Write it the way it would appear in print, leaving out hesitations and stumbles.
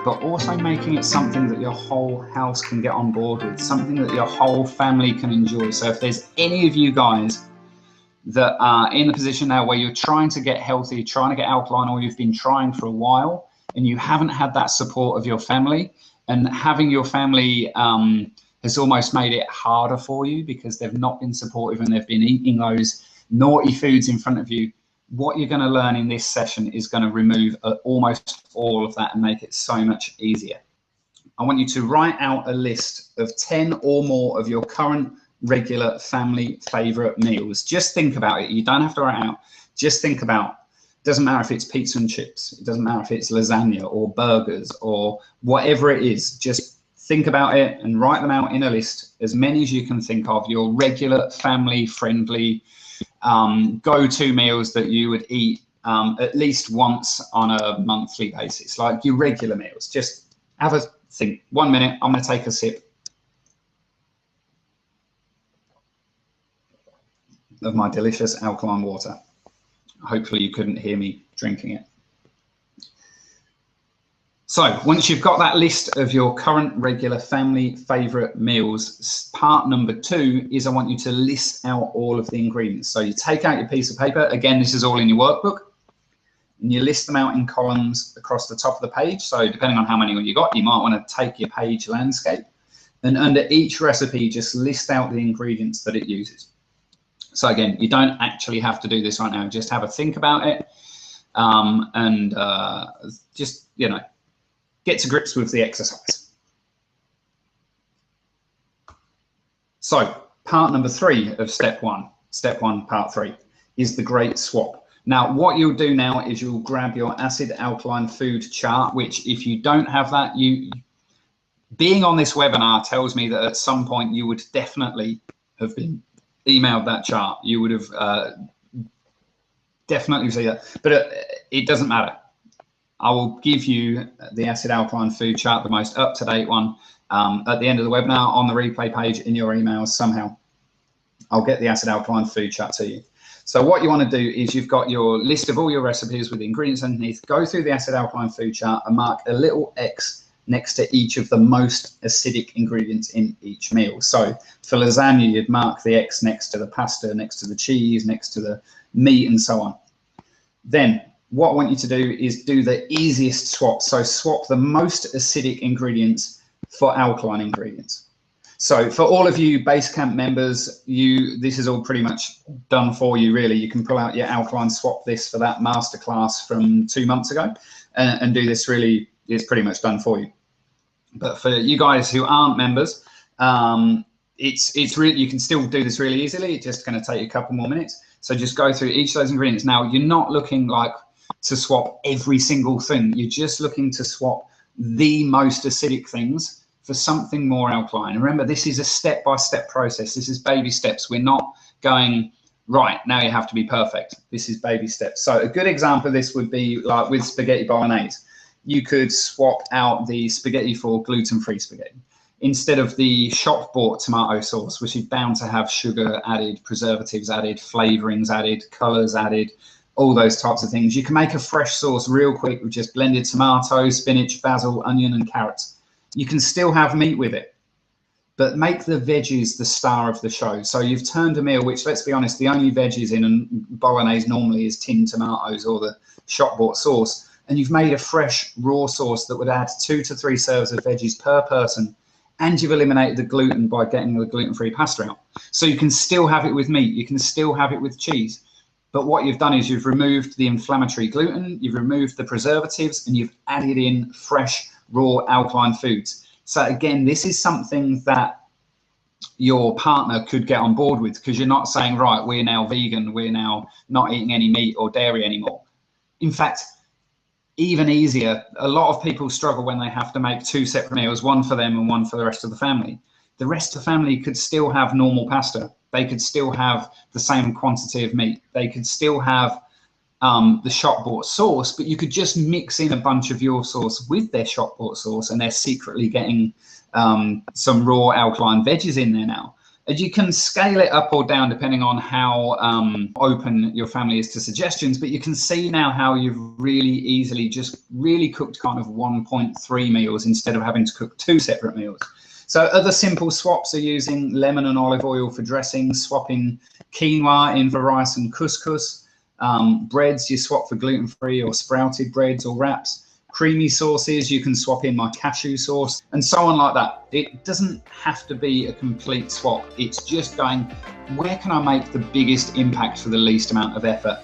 but also making it something that your whole house can get on board with, something that your whole family can enjoy. So if there's any of you guys that are in the position now where you're trying to get healthy, trying to get alkaline, or you've been trying for a while and you haven't had that support of your family, and having your family has almost made it harder for you because they've not been supportive and they've been eating those naughty foods in front of you, what you're going to learn in this session is going to remove almost all of that and make it so much easier. I want you to write out a list of 10 or more of your current regular family favorite meals. Just think about it. You don't have to write out. Just think about. Doesn't matter if it's pizza and chips. It doesn't matter if it's lasagna or burgers or whatever it is. Just think about it and write them out in a list, as many as you can think of, your regular family friendly go-to meals that you would eat at least once on a monthly basis, like your regular meals. Just have a think. 1 minute, I'm going to take a sip of my delicious alkaline water. Hopefully you couldn't hear me drinking it. So once you've got that list of your current regular family favorite meals, part number 2 is I want you to list out all of the ingredients. So you take out your piece of paper. Again, this is all in your workbook, and you list them out in columns across the top of the page. So depending on how many you got, you might want to take your page landscape, and under each recipe, just list out the ingredients that it uses. So again, you don't actually have to do this right now. Just have a think about it, and just, you know, get to grips with the exercise. So part number 3 of step 1, part 3, is the great swap. Now, what you'll do now is you'll grab your acid alkaline food chart, which if you don't have that, being on this webinar tells me that at some point you would definitely have been emailed that chart. You would have definitely see that, but it doesn't matter. I will give you the acid alkaline food chart, the most up-to-date one, at the end of the webinar on the replay page in your emails somehow. I'll get the acid alkaline food chart to you. So what you want to do is you've got your list of all your recipes with the ingredients underneath. Go through the acid alkaline food chart and mark a little X next to each of the most acidic ingredients in each meal. So for lasagna, you'd mark the X next to the pasta, next to the cheese, next to the meat, and so on. Then what I want you to do is do the easiest swap. So swap the most acidic ingredients for alkaline ingredients. So for all of you Basecamp members, this is all pretty much done for you, really. You can pull out your alkaline swap this for that masterclass from 2 months ago and do this. Really is pretty much done for you. But for you guys who aren't members, it's really, you can still do this really easily. It's just going to take you a couple more minutes. So just go through each of those ingredients. Now, you're not looking like to swap every single thing. You're just looking to swap the most acidic things for something more alkaline. And remember, this is a step-by-step process. This is baby steps. We're not going, right, now you have to be perfect. This is baby steps. So a good example of this would be like with spaghetti bolognese. You could swap out the spaghetti for gluten-free spaghetti. Instead of the shop-bought tomato sauce, which is bound to have sugar added, preservatives added, flavorings added, colors added, all those types of things, you can make a fresh sauce real quick with just blended tomato, spinach, basil, onion, and carrots. You can still have meat with it, but make the veggies the star of the show. So you've turned a meal, which, let's be honest, the only veggies in a bolognese normally is tinned tomatoes or the shop-bought sauce, and you've made a fresh raw sauce that would add 2 to 3 serves of veggies per person, and you've eliminated the gluten by getting the gluten-free pasta out. So you can still have it with meat, you can still have it with cheese, but what you've done is you've removed the inflammatory gluten, you've removed the preservatives, and you've added in fresh, raw alkaline foods. So again, this is something that your partner could get on board with, because you're not saying, right, we're now vegan, we're now not eating any meat or dairy anymore. In fact, even easier, a lot of people struggle when they have to make 2 separate meals, one for them and one for the rest of the family. The rest of the family could still have normal pasta. They could still have the same quantity of meat. They could still have the shop-bought sauce, but you could just mix in a bunch of your sauce with their shop-bought sauce, and they're secretly getting some raw alkaline veggies in there now. You can scale it up or down depending on how open your family is to suggestions, but you can see now how you've really easily just really cooked kind of 1.3 meals instead of having to cook 2 separate meals. So other simple swaps are using lemon and olive oil for dressing, swapping quinoa in for rice and couscous. Breads, you swap for gluten-free or sprouted breads or wraps. Creamy sauces, you can swap in my cashew sauce, and so on like that. It doesn't have to be a complete swap. It's just going, where can I make the biggest impact for the least amount of effort?